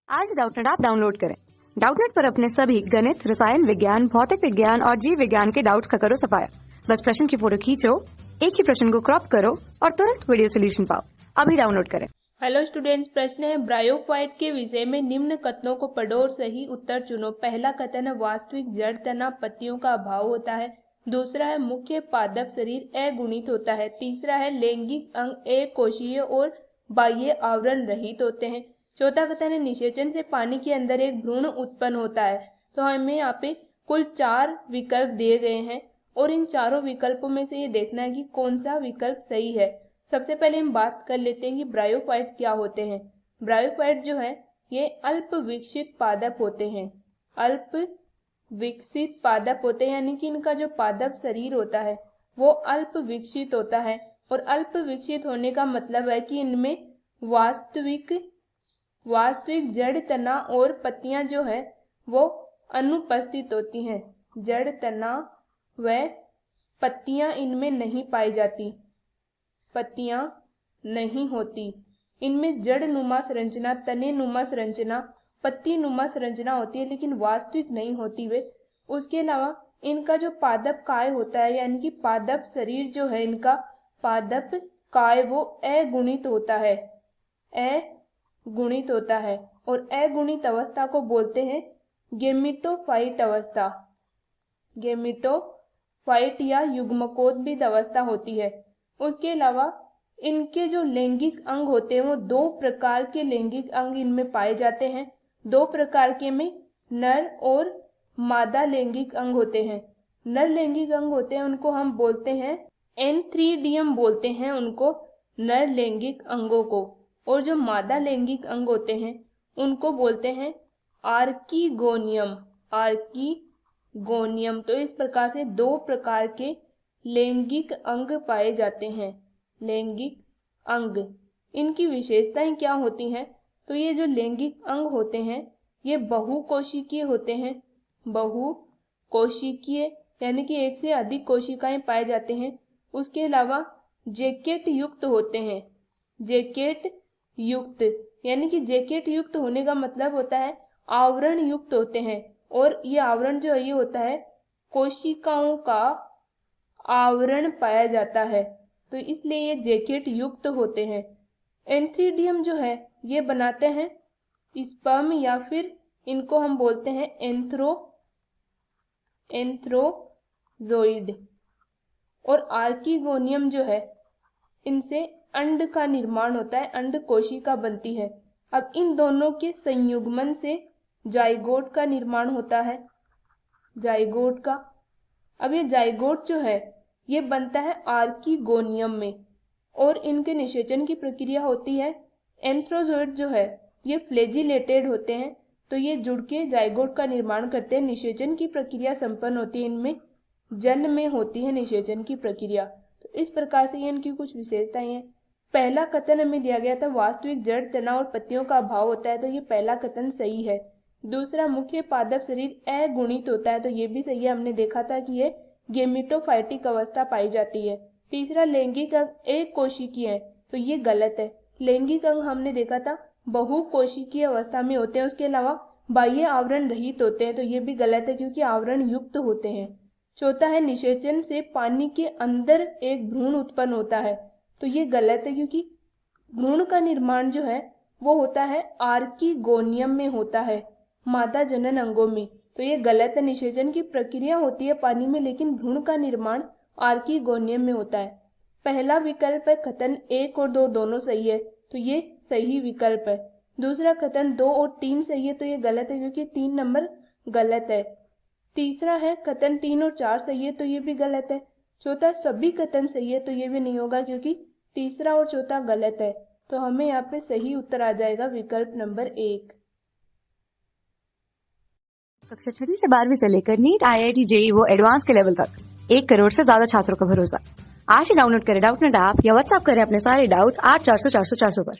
आज Doubtnut app download करें। Doubtnut पर अपने सभी गणित, रसायन विज्ञान, भौतिक विज्ञान और जीव विज्ञान के डाउट्स का करो सफाया। बस प्रश्न की फोटो खींचो, एक ही प्रश्न को क्रॉप करो और तुरंत वीडियो सोल्यूशन पाओ। अभी डाउनलोड करें। हेलो स्टूडेंट्स, प्रश्न है ब्रायोफाइट के विषय में निम्न कथनों को पढ़ो और सही उत्तर चुनो। पहला कथन है वास्तविक जड़ तना पत्तियों का अभाव होता है। दूसरा है मुख्य पादप शरीर अगुणित होता है। तीसरा है लैंगिक अंग एक कोशीय और बाह्य आवरण रहित होते हैं। चौथा कथन है निषेचन से पानी के अंदर एक भ्रूण उत्पन्न होता है। तो हमें यहाँ पे कुल 4 विकल्प दिए गए हैं और इन चारों विकल्पों में से ये देखना है कि कौन सा विकल्प सही है। सबसे पहले हम बात कर लेते हैं कि ब्रायोफाइट क्या होते हैं। ब्रायोफाइट जो है ये अल्प विकसित पादप होते हैं। अल्प विकसित पादप होते हैं यानी कि इनका जो पादप शरीर होता है वो अल्प विकसित होता है। और अल्प विकसित होने का मतलब है कि इनमें वास्तविक जड़ तना और पत्तियां जो है वो अनुपस्थित होती हैं। जड़ तना व पत्तियां इनमें नहीं पाई जाती, पत्तियां नहीं होती। इनमें जड़ नुमा संरचना, तने नुमा संरचना, पत्ती नुमा संरचना होती है लेकिन वास्तविक नहीं होती वे। उसके अलावा इनका जो पादप काय होता है यानी कि पादप शरीर जो है इनका पादप काय वो अगुणित होता है, अगुणित होता है। और अगुणित अवस्था को बोलते हैं गेमिटोफाइट अवस्था। गेमिटोफाइट या युग्मकोद्भिद अवस्था होती है। उसके अलावा इनके जो लैंगिक अंग होते हैं वो 2 प्रकार के लैंगिक अंग इनमें पाए जाते हैं। 2 प्रकार के में नर और मादा लैंगिक अंग होते हैं। नर लैंगिक अंग होते हैं उनको हम बोलते हैं एंथ्रीडियम बोलते हैं उनको, नर लैंगिक अंगों को। और जो मादा लैंगिक अंग होते हैं उनको बोलते हैं आर्कीगोनियम, आर्कीगोनियम। तो इस प्रकार से 2 प्रकार के लैंगिक अंग पाए जाते हैं। लैंगिक अंग, इनकी विशेषताएं क्या होती हैं? तो ये जो लैंगिक अंग होते हैं ये बहुकोशिकीय होते हैं। बहुकोशिकीय यानी कि एक से अधिक कोशिकाएं पाए जाते हैं। उसके अलावा जैकेट युक्त होते हैं। जैकेट युक्त यानी कि जैकेट युक्त होने का मतलब होता है आवरण युक्त होते हैं। और ये आवरण जो है ये होता है कोशिकाओं का आवरण पाया जाता है, तो इसलिए ये जैकेट युक्त होते हैं। एंथ्रीडियम जो है ये बनाते हैं स्पर्म या फिर इनको हम बोलते हैं एंथ्रोजोइड। और आर्कीगोनियम जो है इनसे अंड का निर्माण होता है, अंड कोशिका बनती है। अब इन दोनों के संयुग्मन से जाइगोट का निर्माण होता है, जाइगोट का। अब ये जाइगोट जो है ये बनता है आर्कीगोनियम में और इनके निषेचन की प्रक्रिया होती है। एंथ्रोजोइड जो है ये फ्लैजिलेटेड होते हैं, तो ये जुड़ के जाइगोट का निर्माण करते हैं। निषेचन की प्रक्रिया संपन्न होती है, इनमें जल में होती है निषेचन की प्रक्रिया। तो इस प्रकार से ये इनकी कुछ विशेषताएं हैं। पहला कथन हमें दिया गया था वास्तविक जड़ तना और पत्तियों का अभाव होता है, तो ये पहला कथन सही है। दूसरा मुख्य पादप शरीर अगुणित होता है, तो ये भी सही है। हमने देखा था कि ये गेमिटोफाइटिक अवस्था पाई जाती है। तीसरा लैंगिक अंग एक कोशिकीय है, तो ये गलत है। लैंगिक अंग हमने देखा था बहुकोशिकीय अवस्था में होते हैं। उसके अलावा बाह्य आवरण रहित होते हैं, तो ये भी गलत है क्योंकि आवरण युक्त होते हैं। चौथा है निषेचन से पानी के अंदर एक भ्रूण उत्पन्न होता है, तो ये गलत है क्योंकि भ्रूण का निर्माण जो है वो होता है आर्कीगोनियम में होता है, मादा जनन अंगों में। तो ये गलत है। निषेचन की प्रक्रिया होती है पानी में लेकिन भ्रूण का निर्माण आर्कीगोनियम में होता है। पहला विकल्प है कथन 1 और 2 दोनों सही है, तो ये सही विकल्प है। दूसरा कथन 2 और 3 सही है, तो ये गलत है क्योंकि 3 नंबर गलत है। तीसरा है कथन 3 और 4 सही है, तो ये भी गलत है। चौथा सभी कथन सही है, तो ये भी नहीं होगा क्योंकि तीसरा और चौथा गलत है। तो हमें यहाँ पे सही उत्तर आ जाएगा विकल्प नंबर 1। कक्षा 6 से 12वीं से लेकर नीट, IIT, JEE वो एडवांस के लेवल तक 1 करोड़ से ज्यादा छात्रों का भरोसा। आज ही डाउनलोड करें डाउटनेट ऐप या व्हाट्सएप करें अपने सारे डाउट्स 8400 400 400 पर।